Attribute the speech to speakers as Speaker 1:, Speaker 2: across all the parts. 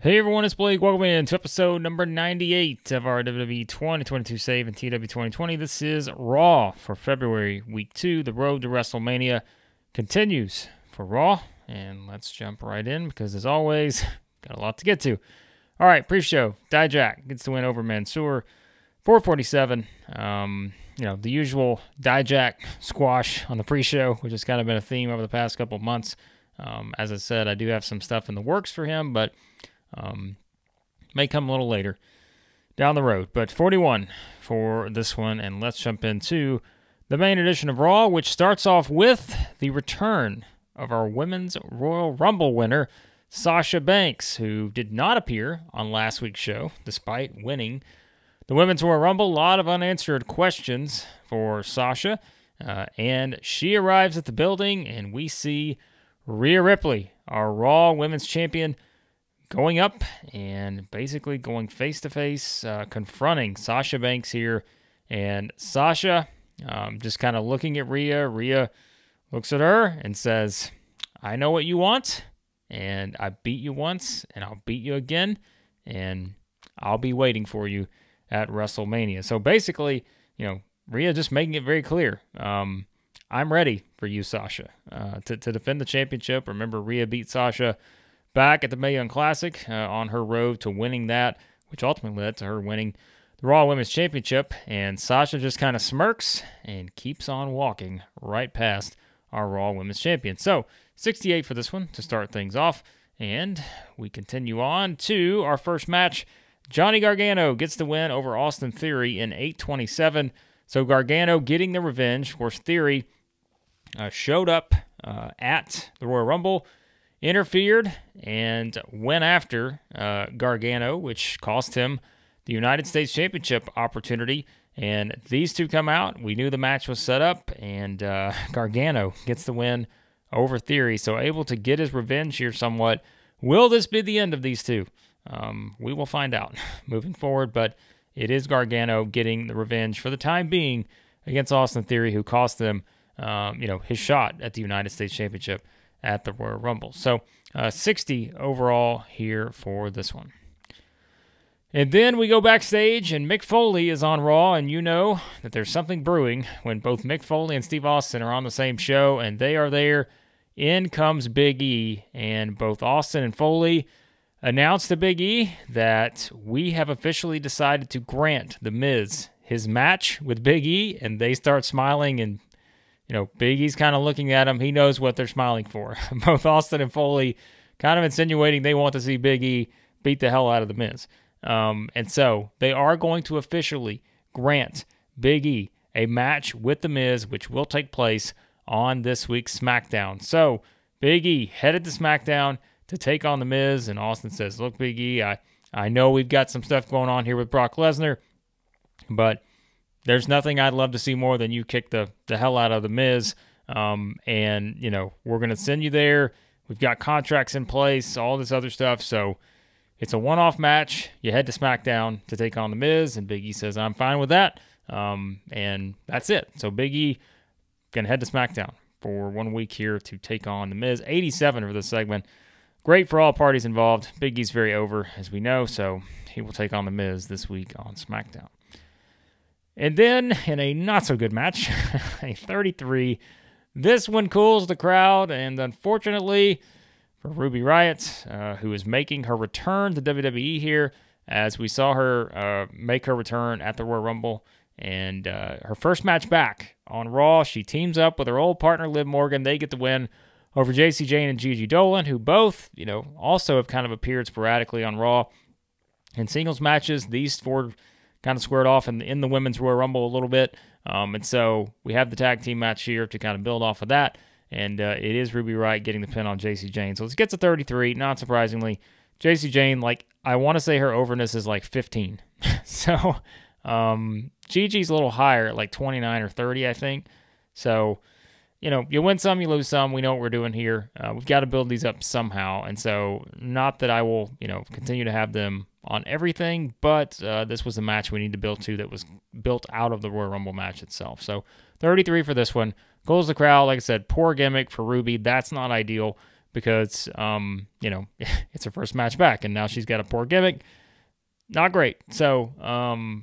Speaker 1: Hey everyone, it's Blake. Welcome in to episode number 98 of our WWE 2022 Save and TEW 2020. This is Raw for February Week 2. The road to WrestleMania continues for Raw. And let's jump right in because, as always, got a lot to get to. All right, pre-show. Dijak gets the win over Mansoor. 447. The usual Dijak squash on the pre-show, which has kind of been a theme over the past couple of months. As I said, I do have some stuff in the works for him, but may come a little later down the road. But 41 for this one, and let's jump into the main edition of Raw, which starts off with the return of our Women's Royal Rumble winner, Sasha Banks, who did not appear on last week's show, despite winning the Women's Royal Rumble. A lot of unanswered questions for Sasha, and she arrives at the building, and we see Rhea Ripley, our Raw Women's Champion, going up and basically going face-to-face, confronting Sasha Banks here. And Sasha just kind of looking at Rhea. Rhea looks at her and says, I know what you want, and I beat you once, and I'll beat you again, and I'll be waiting for you at WrestleMania. So basically, Rhea just making it very clear. I'm ready for you, Sasha, to defend the championship. Remember, Rhea beat Sasha back at the Mae Young Classic on her road to winning that, which ultimately led to her winning the Raw Women's Championship. And Sasha just kind of smirks and keeps on walking right past our Raw Women's Champion. So 68 for this one to start things off. And we continue on to our first match. Johnny Gargano gets the win over Austin Theory in 8:27. So Gargano getting the revenge. Of course, Theory showed up at the Royal Rumble, interfered, and went after Gargano, which cost him the United States Championship opportunity. And these two come out. We knew the match was set up, and Gargano gets the win over Theory, so able to get his revenge here somewhat. Will this be the end of these two? We will find out moving forward, but it is Gargano getting the revenge for the time being against Austin Theory, who cost them his shot at the United States Championship at the Royal Rumble. So 60 overall here for this one. And then we go backstage, and Mick Foley is on Raw, and you know that there's something brewing when both Mick Foley and Steve Austin are on the same show, and they are there. In comes Big E, and both Austin and Foley announced to Big E that we have officially decided to grant The Miz his match with Big E, and they start smiling, and Big E's kind of looking at him. He knows what they're smiling for. Both Austin and Foley kind of insinuating they want to see Big E beat the hell out of The Miz. And so they are going to officially grant Big E a match with The Miz, which will take place on this week's SmackDown. So Big E headed to SmackDown to take on The Miz, and Austin says, look, Big E, I know we've got some stuff going on here with Brock Lesnar, but there's nothing I'd love to see more than you kick the hell out of The Miz. And we're going to send you there. We've got contracts in place, all this other stuff. So it's a one-off match. You head to SmackDown to take on The Miz, and Big E says, I'm fine with that. And that's it. So Big E going to head to SmackDown for 1 week here to take on The Miz. 87 for this segment. Great for all parties involved. Big E's very over, as we know, so he will take on The Miz this week on SmackDown. And then, in a not-so-good match, a 33, this one cools the crowd, and unfortunately for Ruby Riott, who is making her return to WWE here, as we saw her make her return at the Royal Rumble, and her first match back on Raw, she teams up with her old partner, Liv Morgan. They get the win over Jacy Jayne and Gigi Dolan, who both, also have kind of appeared sporadically on Raw in singles matches. These four kind of squared off in the Women's Royal Rumble a little bit. And so we have the tag team match here to kind of build off of that. And it is Ruby Riott getting the pin on Jacy Jayne. So it gets a 33, not surprisingly. Jacy Jayne, I want to say her overness is 15. So Gigi's a little higher at 29 or 30, I think. So, you win some, you lose some. We know what we're doing here. We've got to build these up somehow. And so not that I will, continue to have them on everything, but this was a match we need to build to that was built out of the Royal Rumble match itself. So 33 for this one. Goes the crowd. Like I said, poor gimmick for Ruby. That's not ideal. because, it's her first match back, and now she's got a poor gimmick. Not great. So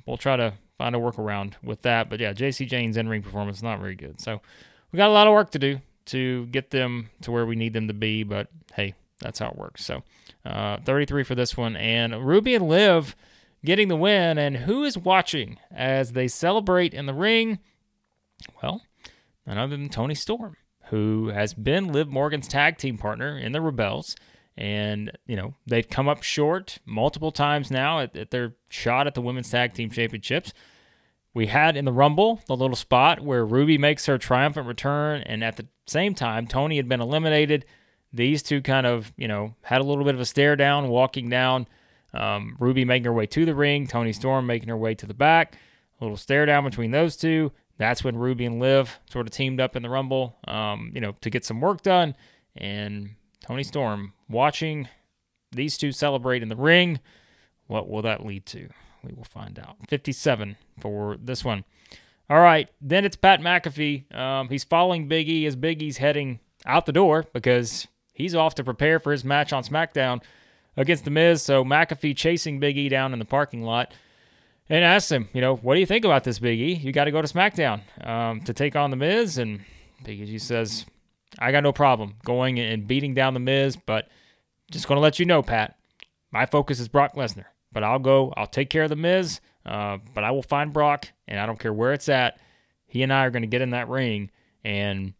Speaker 1: we'll try to find a workaround with that. But, yeah, JC Jane's in-ring performance is not very good. So we got a lot of work to do to get them to where we need them to be. But, hey, that's how it works. So 33 for this one. And Ruby and Liv getting the win. And who is watching as they celebrate in the ring? Well, none other than Toni Storm, who has been Liv Morgan's tag team partner in the Rebels. And, they've come up short multiple times now at their shot at the Women's Tag Team Championships. We had in the Rumble the little spot where Ruby makes her triumphant return, and at the same time, Toni had been eliminated. These two kind of, had a little bit of a stare down, walking down. Ruby making her way to the ring, Toni Storm making her way to the back. A little stare down between those two. That's when Ruby and Liv sort of teamed up in the Rumble, to get some work done. And Toni Storm watching these two celebrate in the ring. What will that lead to? We will find out. 57 for this one. All right, then it's Pat McAfee. He's following Big E as Big E's heading out the door because he's off to prepare for his match on SmackDown against The Miz. So McAfee chasing Big E down in the parking lot and asks him, what do you think about this, Big E? You got to go to SmackDown to take on The Miz. And Big E says, I got no problem going and beating down The Miz, but just going to let you know, Pat, my focus is Brock Lesnar. But I'll take care of The Miz, but I will find Brock, and I don't care where it's at. He and I are going to get in that ring, and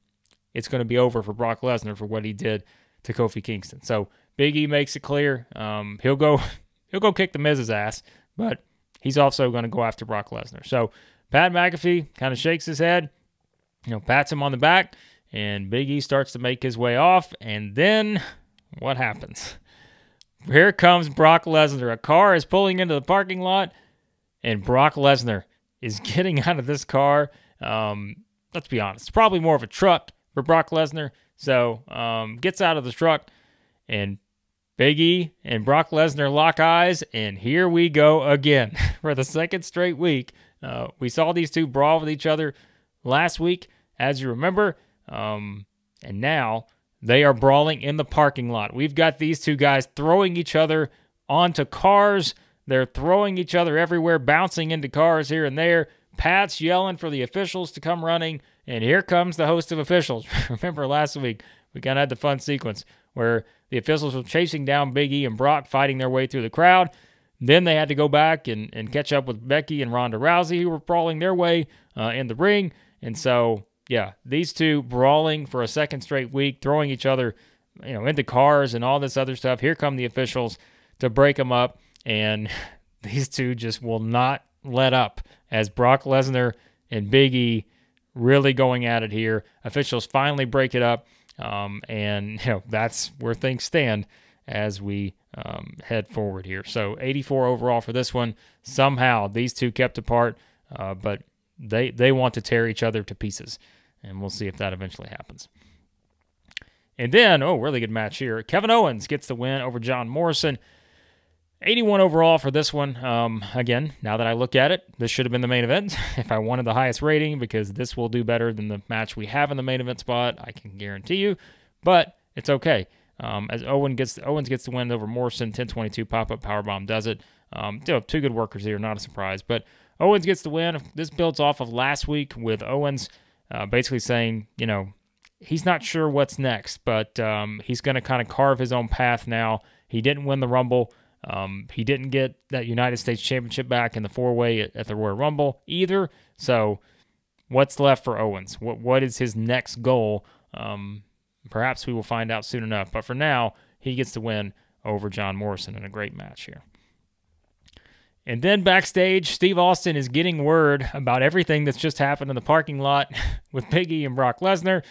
Speaker 1: it's going to be over for Brock Lesnar for what he did to Kofi Kingston. So Big E makes it clear he'll go kick The Miz's ass, but he's also going to go after Brock Lesnar. So Pat McAfee kind of shakes his head, pats him on the back, and Big E starts to make his way off, and then what happens? Here comes Brock Lesnar. A car is pulling into the parking lot, and Brock Lesnar is getting out of this car. Let's be honest. It's probably more of a truck for Brock Lesnar. So gets out of the truck, and Big E and Brock Lesnar lock eyes, and here we go again for the second straight week. We saw these two brawl with each other last week, as you remember, and now they are brawling in the parking lot. We've got these two guys throwing each other onto cars. They're throwing each other everywhere, bouncing into cars here and there. Pat's yelling for the officials to come running, and here comes the host of officials. Remember last week, we kind of had the fun sequence where the officials were chasing down Big E and Brock, fighting their way through the crowd. Then they had to go back and catch up with Becky and Ronda Rousey, who were brawling their way in the ring. And so, yeah, these two brawling for a second straight week, throwing each other, into cars and all this other stuff. Here come the officials to break them up, and these two just will not let up as Brock Lesnar and Big E really going at it here. Officials finally break it up, and that's where things stand as we head forward here. So 84 overall for this one. Somehow these two kept apart, but they want to tear each other to pieces, and we'll see if that eventually happens. And then, really good match here. Kevin Owens gets the win over John Morrison. 81 overall for this one. Again, now that I look at it, this should have been the main event if I wanted the highest rating, because this will do better than the match we have in the main event spot, I can guarantee you. But it's okay. As Owens gets the win over Morrison, 10-22 pop-up powerbomb does it. Two good workers here, not a surprise. But Owens gets the win. This builds off of last week with Owens basically saying, he's not sure what's next, but he's going to kind of carve his own path now. He didn't win the Rumble. He didn't get that United States Championship back in the four-way at the Royal Rumble either. So what's left for Owens? What is his next goal? Perhaps we will find out soon enough. But for now, he gets the win over John Morrison in a great match here. And then backstage, Steve Austin is getting word about everything that's just happened in the parking lot with Big E and Brock Lesnar.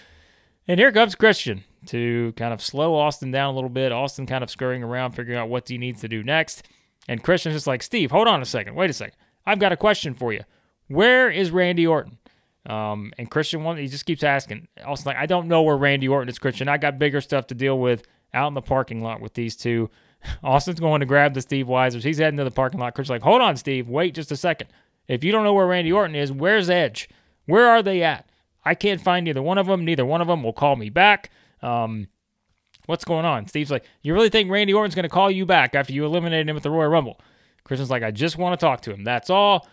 Speaker 1: And here comes Christian to kind of slow Austin down a little bit. Austin kind of scurrying around, figuring out what he needs to do next. And Christian's just like, Steve, hold on a second. Wait a second. I've got a question for you. Where is Randy Orton? And Christian, he just keeps asking. Austin's like, I don't know where Randy Orton is, Christian. I got bigger stuff to deal with out in the parking lot with these two. Austin's going to grab the Steve Weisers. He's heading to the parking lot. Christian's like, hold on, Steve. Wait just a second. If you don't know where Randy Orton is, where's Edge? Where are they at? I can't find either one of them. Neither one of them will call me back. What's going on? Steve's like, you really think Randy Orton's going to call you back after you eliminated him at the Royal Rumble? Christian's like, I just want to talk to him. That's all.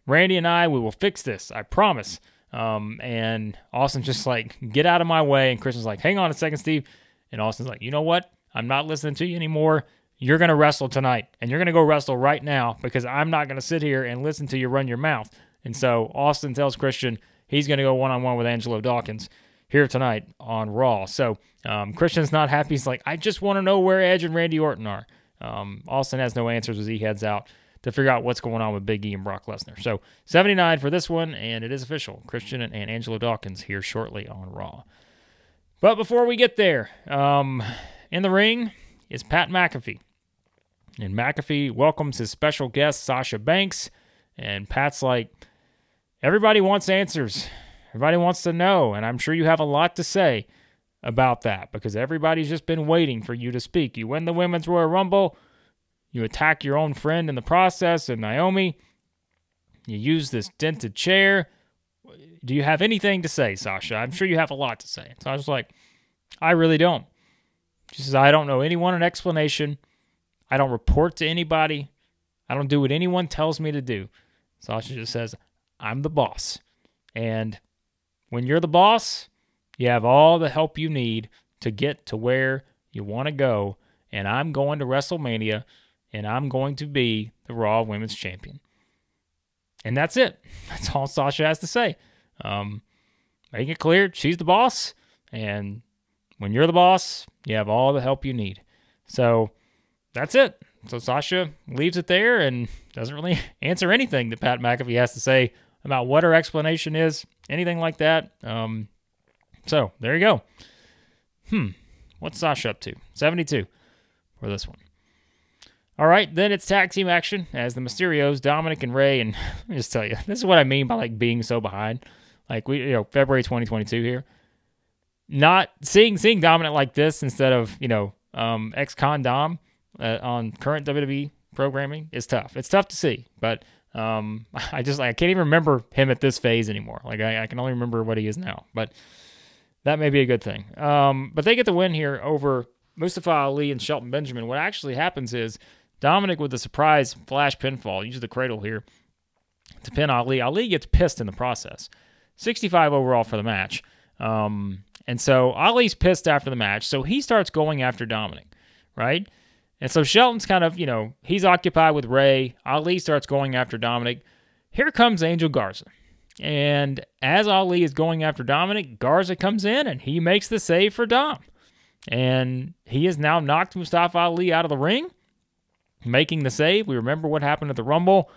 Speaker 1: Randy and I, we will fix this. I promise. And Austin's just like, get out of my way. And Christian's like, hang on a second, Steve. And Austin's like, you know what? I'm not listening to you anymore. You're going to wrestle tonight. And you're going to go wrestle right now because I'm not going to sit here and listen to you run your mouth. And so Austin tells Christian he's going to go one-on-one with Angelo Dawkins here tonight on Raw. So Christian's not happy. He's like, I just want to know where Edge and Randy Orton are. Austin has no answers as he heads out to figure out what's going on with Big E and Brock Lesnar. So 79 for this one, and it is official. Christian and Angelo Dawkins here shortly on Raw. But before we get there, in the ring is Pat McAfee. And McAfee welcomes his special guest, Sasha Banks. And Pat's like, everybody wants answers. Everybody wants to know. And I'm sure you have a lot to say about that because everybody's just been waiting for you to speak. You win the Women's Royal Rumble. You attack your own friend in the process, and Naomi. You use this dented chair. Do you have anything to say, Sasha? I'm sure you have a lot to say. So I was like, I really don't. She says, I don't know anyone an explanation. I don't report to anybody. I don't do what anyone tells me to do. Sasha just says, I'm the boss. And when you're the boss, you have all the help you need to get to where you want to go. And I'm going to WrestleMania, and I'm going to be the Raw Women's Champion. And that's it. That's all Sasha has to say. Make it clear she's the boss, and when you're the boss, you have all the help you need. So that's it. So Sasha leaves it there and doesn't really answer anything that Pat McAfee has to say about what her explanation is, anything like that. So there you go. What's Sasha up to? 72 for this one. All right, then it's tag team action as the Mysterios, Dominic and Rey, and let me just tell you, this is what I mean by like being so behind. Like February 2022 here. Not seeing Dominic like this instead of, ex-con Dom on current WWE programming is tough. It's tough to see, but I can't even remember him at this phase anymore. Like I can only remember what he is now, but that may be a good thing. But they get the win here over Mustafa Ali and Shelton Benjamin. What actually happens is Dominic with the surprise flash pinfall, uses the cradle here to pin Ali. Ali gets pissed in the process. 65 overall for the match. And so Ali's pissed after the match, so he starts going after Dominic, right? And so Shelton's kind of, he's occupied with Rey. Ali starts going after Dominic. Here comes Angel Garza. And as Ali is going after Dominic, Garza comes in and he makes the save for Dom. And he has now knocked Mustafa Ali out of the ring, making the save. We remember what happened at the Rumble,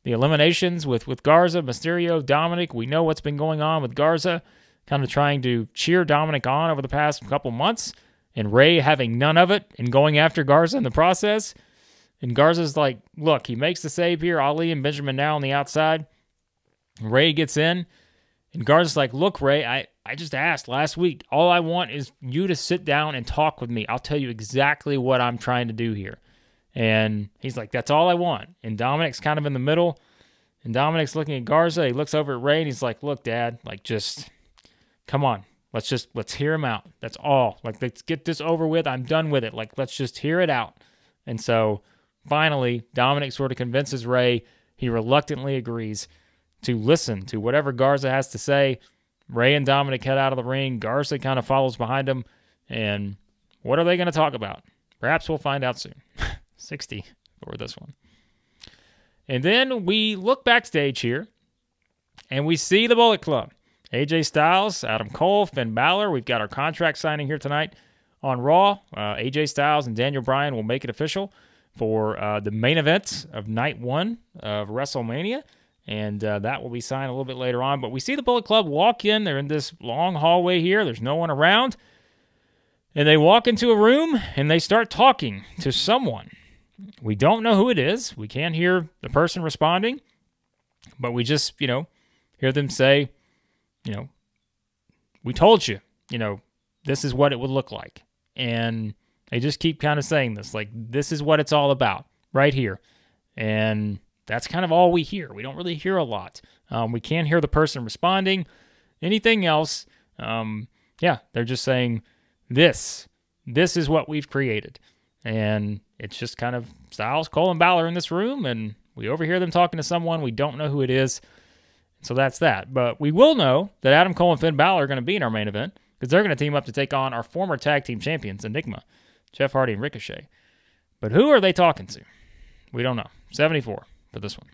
Speaker 1: the eliminations with Garza, Mysterio, Dominic. We know what's been going on with Garza, kind of trying to cheer Dominic on over the past couple months, and Rey having none of it and going after Garza in the process. And Garza's like, look, he makes the save here. Ali and Benjamin now on the outside. Rey gets in, and Garza's like, look, Rey, I just asked last week. All I want is you to sit down and talk with me. I'll tell you exactly what I'm trying to do here. And he's like, that's all I want. And Dominic's kind of in the middle. And Dominic's looking at Garza. He looks over at Rey, and he's like, look, Dad, like, just come on. Let's hear him out. That's all. Like, let's get this over with. I'm done with it. Like, let's just hear it out. And so finally, Dominic sort of convinces Rey. He reluctantly agrees to listen to whatever Garza has to say. Rey and Dominic head out of the ring. Garza kind of follows behind him. And what are they going to talk about? Perhaps we'll find out soon. 60 for this one. And then we look backstage here, and we see the Bullet Club. AJ Styles, Adam Cole, Finn Balor. We've got our contract signing here tonight on Raw. AJ Styles and Daniel Bryan will make it official for the main event of Night 1 of WrestleMania. And that will be signed a little bit later on. But we see the Bullet Club walk in. They're in this long hallway here. There's no one around. And they walk into a room, and they start talking to someone. We don't know who it is. We can't hear the person responding. But we just, hear them say, we told you, this is what it would look like. And they just keep kind of saying this, like, this is what it's all about right here. And that's kind of all we hear. We don't really hear a lot. We can't hear the person responding. Anything else, they're just saying, this this is what we've created. And it's just kind of Styles, Cole, and Balor in this room, and we overhear them talking to someone. We don't know who it is. So that's that. But we will know that Adam Cole and Finn Balor are going to be in our main event because they're going to team up to take on our former tag team champions, Enigma, Jeff Hardy, and Ricochet. But who are they talking to? We don't know. 74 for this one.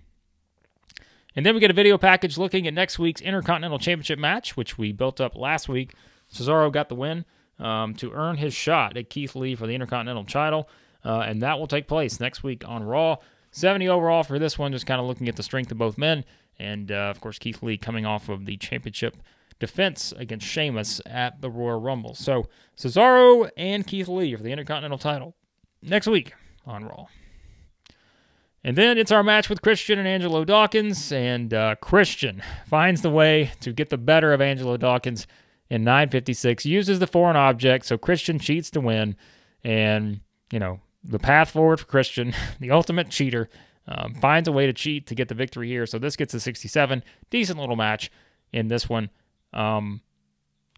Speaker 1: And then we get a video package looking at next week's Intercontinental Championship match, which we built up last week. Cesaro got the win to earn his shot at Keith Lee for the Intercontinental title, and that will take place next week on Raw. 70 overall for this one, just kind of looking at the strength of both men. And, of course, Keith Lee coming off of the championship defense against Sheamus at the Royal Rumble. So, Cesaro and Keith Lee for the Intercontinental title next week on Raw. And then it's our match with Christian and Angelo Dawkins, and Christian finds the way to get the better of Angelo Dawkins in 9:56, uses the foreign object, so Christian cheats to win, and, you know, the path forward for Christian, the ultimate cheater, finds a way to cheat to get the victory here. So this gets a 67. Decent little match in this one.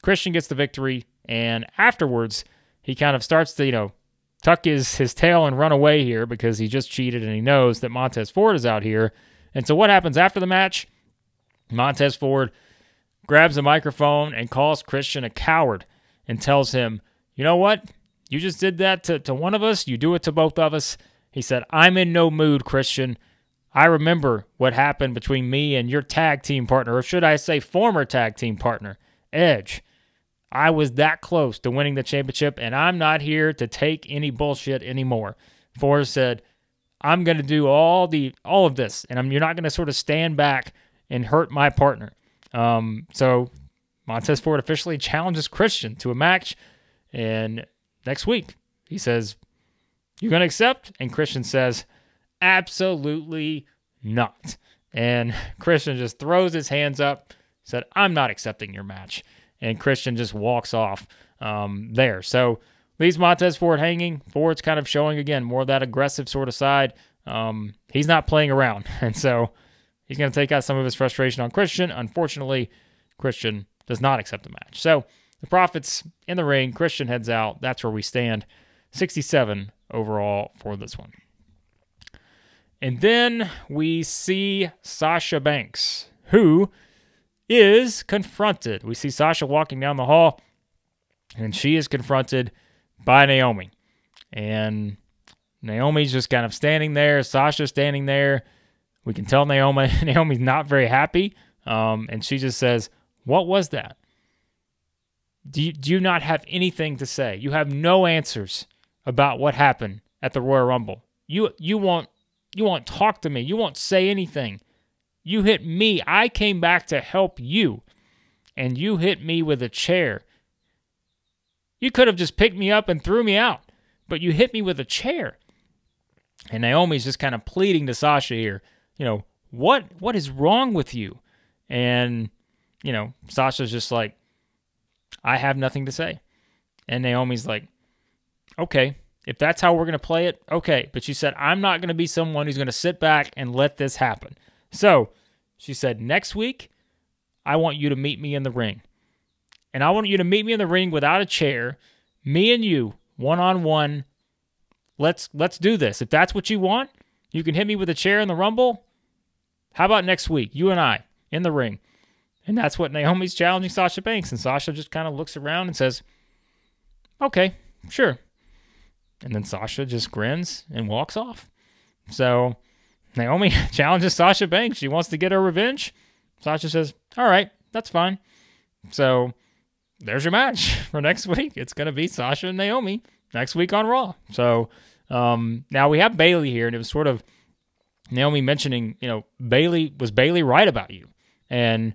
Speaker 1: Christian gets the victory, and afterwards, he kind of starts to, you know, tuck his tail and run away here because he just cheated and he knows that Montez Ford is out here. And so what happens after the match? Montez Ford grabs a microphone and calls Christian a coward and tells him, you know what? You just did that to one of us. You do it to both of us. He said, I'm in no mood, Christian. I remember what happened between me and your tag team partner, or should I say former tag team partner, Edge. I was that close to winning the championship, and I'm not here to take any bullshit anymore. Ford said, I'm going to do all of this, and you're not going to sort of stand back and hurt my partner. So Montez Ford officially challenges Christian to a match, and next week he says, you going to accept? And Christian says, absolutely not. And Christian just throws his hands up, said, I'm not accepting your match. And Christian just walks off there. So leaves Montez Ford hanging. Ford's kind of showing, again, more of that aggressive sort of side. He's not playing around. And so he's going to take out some of his frustration on Christian. Unfortunately, Christian does not accept the match. So the Profits in the ring. Christian heads out. That's where we stand. 67 overall for this one. And then we see Sasha Banks, who is confronted. We see Sasha walking down the hall, and she is confronted by Naomi. And Naomi's just kind of standing there. Sasha's standing there. We can tell Naomi's not very happy. And she just says, what was that? Do you not have anything to say? You have no answers about what happened at the Royal Rumble. You won't talk to me. You won't say anything. You hit me. I came back to help you, and you hit me with a chair. You could have just picked me up and threw me out, but you hit me with a chair. And Naomi's just kind of pleading to Sasha here, you know, what is wrong with you? And, you know, Sasha's just like, I have nothing to say. And Naomi's like, okay, if that's how we're going to play it, okay. But she said, I'm not going to be someone who's going to sit back and let this happen. So she said, next week, I want you to meet me in the ring. And I want you to meet me in the ring without a chair, me and you, one-on-one. Let's do this. If that's what you want, you can hit me with a chair in the Rumble. How about next week, you and I, in the ring? And that's what Naomi's challenging Sasha Banks. And Sasha just kind of looks around and says, okay, sure. And then Sasha just grins and walks off. So Naomi challenges Sasha Banks. She wants to get her revenge. Sasha says, all right, that's fine. So there's your match for next week. It's going to be Sasha and Naomi next week on Raw. So now we have Bayley here, and it was sort of Naomi mentioning, you know, was Bayley right about you? And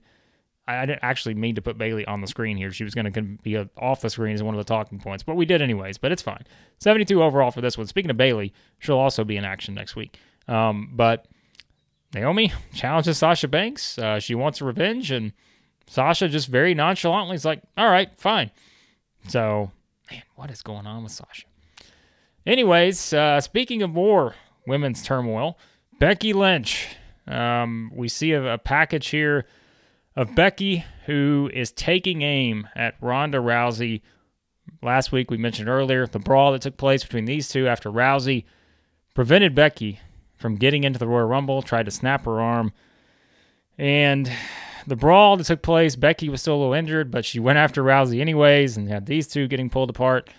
Speaker 1: I didn't actually mean to put Bayley on the screen here. She was going to be off the screen as one of the talking points, but we did anyways, but it's fine. 72 overall for this one. Speaking of Bayley, she'll also be in action next week. But Naomi challenges Sasha Banks. She wants revenge, and Sasha just very nonchalantly is like, all right, fine. So, man, what is going on with Sasha? Anyways, speaking of more women's turmoil, Becky Lynch. We see a package here of Becky, who is taking aim at Ronda Rousey, last week we mentioned earlier, the brawl that took place between these two after Rousey prevented Becky from getting into the Royal Rumble, tried to snap her arm. And the brawl that took place, Becky was still a little injured, but she went after Rousey anyways and had these two getting pulled apart.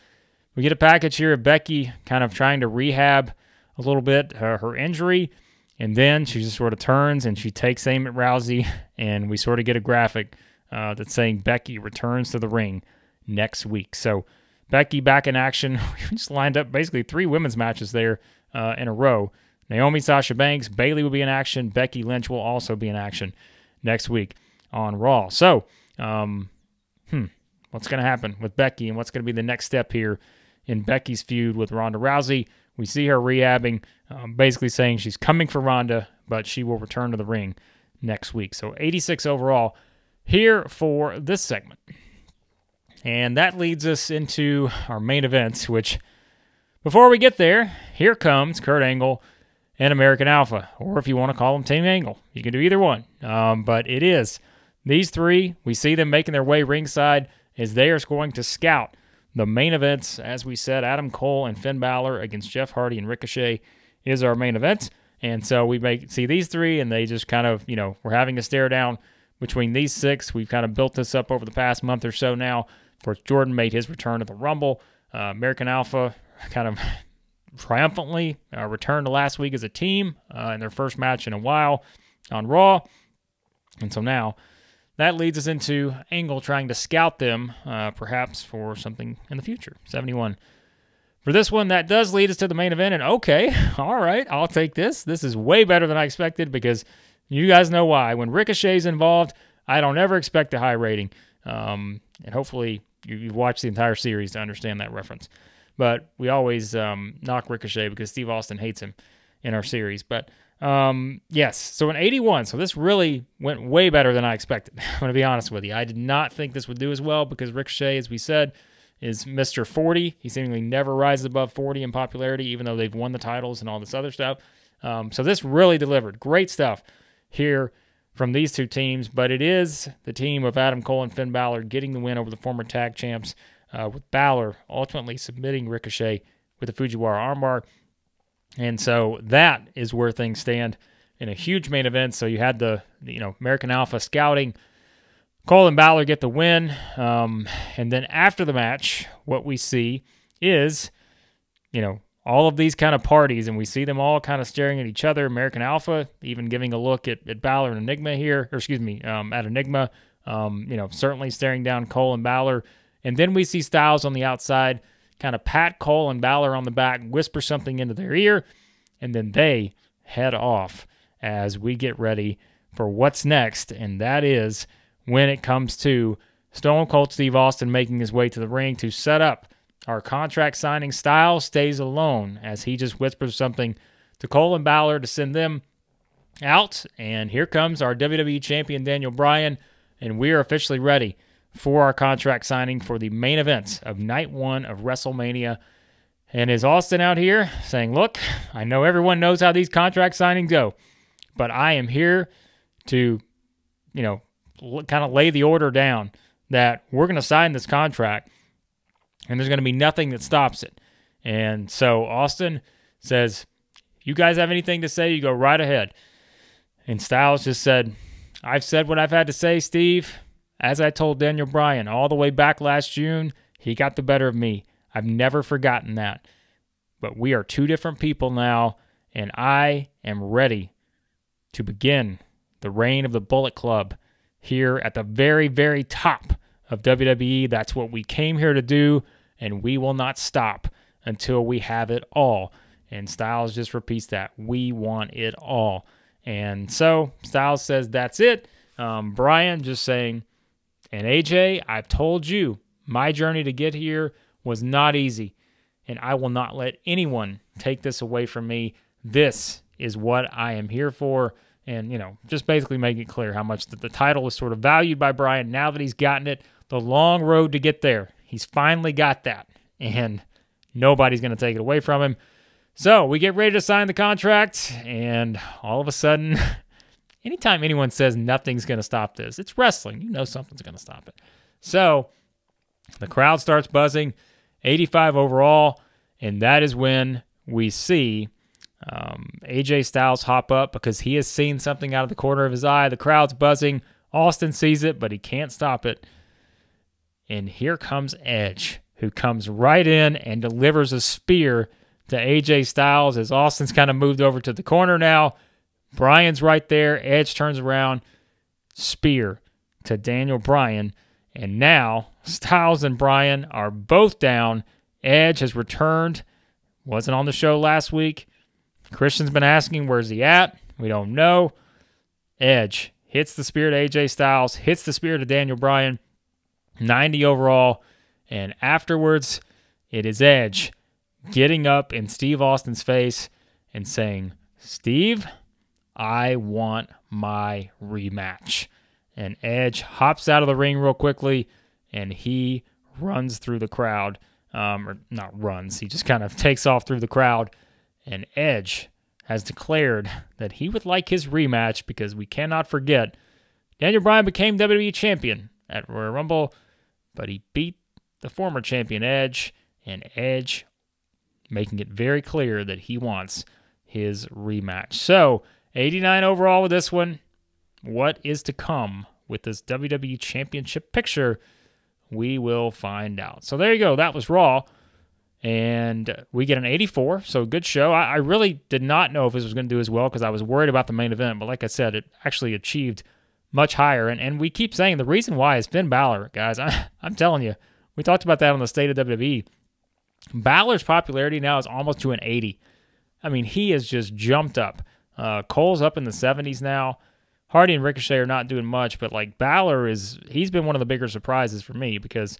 Speaker 1: We get a package here of Becky kind of trying to rehab a little bit her injury, and then she just sort of turns and she takes aim at Rousey, and we sort of get a graphic that's saying Becky returns to the ring next week. So Becky back in action. We just lined up basically 3 women's matches there in a row. Naomi, Sasha Banks, Bayley will be in action. Becky Lynch will also be in action next week on Raw. So, what's going to happen with Becky, and what's going to be the next step here in Becky's feud with Ronda Rousey? We see her rehabbing, basically saying she's coming for Ronda, but she will return to the ring next week. So 86 overall here for this segment. And that leads us into our main events, which, before we get there, here comes Kurt Angle and American Alpha, or if you want to call them Team Angle. You can do either one. But it is these 3. We see them making their way ringside as they are going to scout the main events. As we said, Adam Cole and Finn Balor against Jeff Hardy and Ricochet is our main event. And so we see these 3, and they just kind of, we're having a stare down between these 6. We've kind of built this up over the past month or so now. Of course, Jordan made his return to the Rumble. American Alpha kind of triumphantly returned to last week as a team in their first match in a while on Raw. And so now that leads us into Angle trying to scout them perhaps for something in the future. 71. For this one, that does lead us to the main event. And okay, all right, I'll take this. This is way better than I expected because you guys know why. When Ricochet's involved, I don't ever expect a high rating. And hopefully you've watched the entire series to understand that reference. But we always knock Ricochet because Steve Austin hates him in our series. But yes, so in 81, so this really went way better than I expected. I'm going to be honest with you. I did not think this would do as well because Ricochet, as we said, is Mr. 40. He seemingly never rises above 40 in popularity, even though they've won the titles and all this other stuff. So this really delivered. Great stuff here from these 2 teams, but it is the team of Adam Cole and Finn Balor getting the win over the former tag champs, with Balor ultimately submitting Ricochet with the Fujiwara armbar. And so that is where things stand in a huge main event. So you had the American Alpha scouting. Cole and Balor get the win. And then after the match, what we see is, all of these kind of parties, and we see them all kind of staring at each other. American Alpha even giving a look at Balor and Enigma here, at Enigma, certainly staring down Cole and Balor. And then we see Styles on the outside kind of pat Cole and Balor on the back, whisper something into their ear, and then they head off as we get ready for what's next, and that is when it comes to Stone Cold Steve Austin making his way to the ring to set up our contract signing. Styles stays alone as he just whispers something to Cole and Balor to send them out, and here comes our WWE Champion Daniel Bryan, and we are officially ready for our contract signing for the main event of Night 1 of WrestleMania. And is Austin out here saying, look, I know everyone knows how these contract signings go, but I am here to, kind of lay the order down that we're going to sign this contract, and there's going to be nothing that stops it. And so Austin says, you guys have anything to say, you go right ahead. And Styles just said, I've said what I've had to say, Steve. As I told Daniel Bryan all the way back last June, he got the better of me. I've never forgotten that. But we are 2 different people now, and I am ready to begin the reign of the Bullet Club here at the very, very top of WWE. That's what we came here to do, and we will not stop until we have it all. And Styles just repeats that. We want it all. And so Styles says that's it. Bryan just saying, and AJ, I've told you, my journey to get here was not easy, and I will not let anyone take this away from me. This is what I am here for, and, just basically making it clear how much the title is sort of valued by Bryan now that he's gotten it. The long road to get there, he's finally got that, and nobody's going to take it away from him. So we get ready to sign the contract, and all of a sudden, anytime anyone says nothing's going to stop this, it's wrestling. You know something's going to stop it. So the crowd starts buzzing. 85 overall, and that is when we see AJ Styles hop up because he has seen something out of the corner of his eye. The crowd's buzzing. Austin sees it, but he can't stop it. And here comes Edge, who comes right in and delivers a spear to AJ Styles as Austin's kind of moved over to the corner now. Bryan's right there. Edge turns around. Spear to Daniel Bryan. And now Styles and Bryan are both down. Edge has returned. Wasn't on the show last week. Christian's been asking, where's he at? We don't know. Edge hits the spear to AJ Styles, hits the spear to Daniel Bryan, 90 overall, and afterwards, it is Edge getting up in Steve Austin's face and saying, Steve, I want my rematch. And Edge hops out of the ring real quickly, and he runs through the crowd. Or not runs, he just kind of takes off through the crowd. And Edge has declared that he would like his rematch because we cannot forget Daniel Bryan became WWE champion at Royal Rumble, but he beat the former champion Edge, and Edge making it very clear that he wants his rematch. So, 89 overall with this one. What is to come with this WWE Championship picture? We will find out. So there you go. That was Raw. And we get an 84, so good show. I really did not know if this was going to do as well because I was worried about the main event. But like I said, it actually achieved much higher. And we keep saying the reason why is Finn Balor, guys. I'm telling you. We talked about that on the State of WWE. Balor's popularity now is almost to an 80. I mean, he has just jumped up. Cole's up in the 70s now. Hardy and Ricochet are not doing much, but like Balor he's been one of the bigger surprises for me because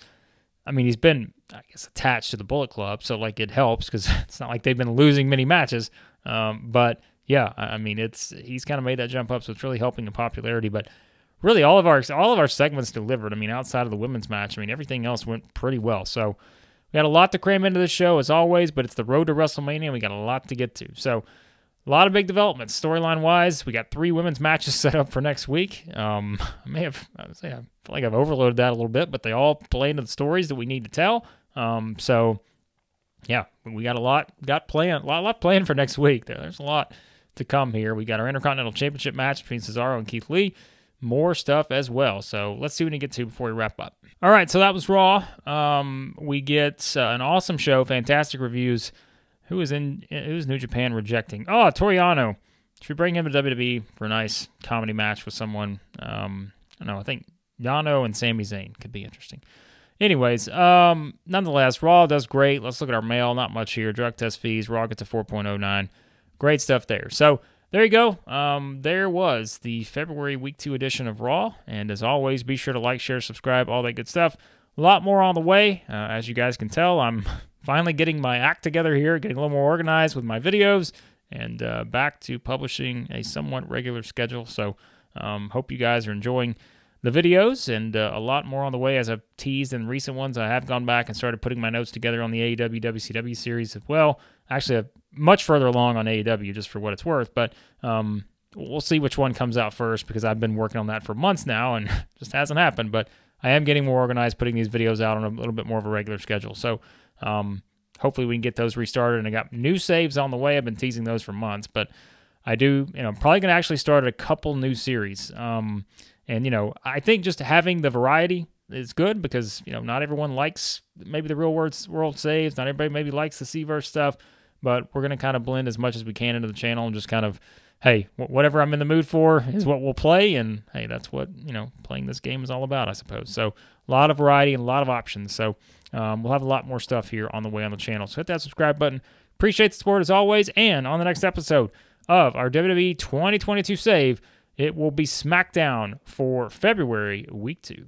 Speaker 1: I mean, he's been, I guess, attached to the Bullet Club, so, like, it helps because it's not like they've been losing many matches. But, yeah, I mean, he's kind of made that jump up, so it's really helping in popularity. But, really, all of our segments delivered. I mean, outside of the women's match, I mean, everything else went pretty well. So, we got a lot to cram into this show, as always, but it's the road to WrestleMania, and we got a lot to get to. So, a lot of big developments. Storyline-wise, we got 3 women's matches set up for next week. I feel like I've overloaded that a little bit, but they all play into the stories that we need to tell. So, yeah, we got a lot planned for next week. There's a lot to come here. We got our Intercontinental Championship match between Cesaro and Keith Lee. More stuff as well. So let's see what we get to before we wrap up. All right, so that was Raw. We get an awesome show, fantastic reviews. Who's New Japan rejecting? Oh, Toriano. Should we bring him to WWE for a nice comedy match with someone? I don't know. I think Yano and Sami Zayn could be interesting. Anyways, nonetheless, Raw does great. Let's look at our mail. Not much here. Drug test fees. Raw gets a 4.09. Great stuff there. So there you go. There was the February Week 2 edition of Raw. And as always, be sure to like, share, subscribe, all that good stuff. A lot more on the way. As you guys can tell, I'm finally getting my act together here, getting a little more organized with my videos, and back to publishing a somewhat regular schedule. So hope you guys are enjoying the videos, and a lot more on the way. As I've teased in recent ones, I have gone back and started putting my notes together on the AEW WCW series as well. Actually, I'm much further along on AEW, just for what it's worth, but we'll see which one comes out first, because I've been working on that for months now, and it just hasn't happened. But I am getting more organized, putting these videos out on a little bit more of a regular schedule. So hopefully we can get those restarted. And I got new saves on the way. I've been teasing those for months, but I do, probably going to actually start a couple new series. And, I think just having the variety is good because, not everyone likes maybe the real world saves. Not everybody maybe likes the C-verse stuff, but we're going to kind of blend as much as we can into the channel and just kind of, hey, whatever I'm in the mood for is what we'll play. And, hey, that's what, playing this game is all about, I suppose. So a lot of variety and a lot of options. So we'll have a lot more stuff here on the way on the channel. So hit that subscribe button. Appreciate the support as always. And on the next episode of our WWE 2022 save, it will be SmackDown for February Week 2.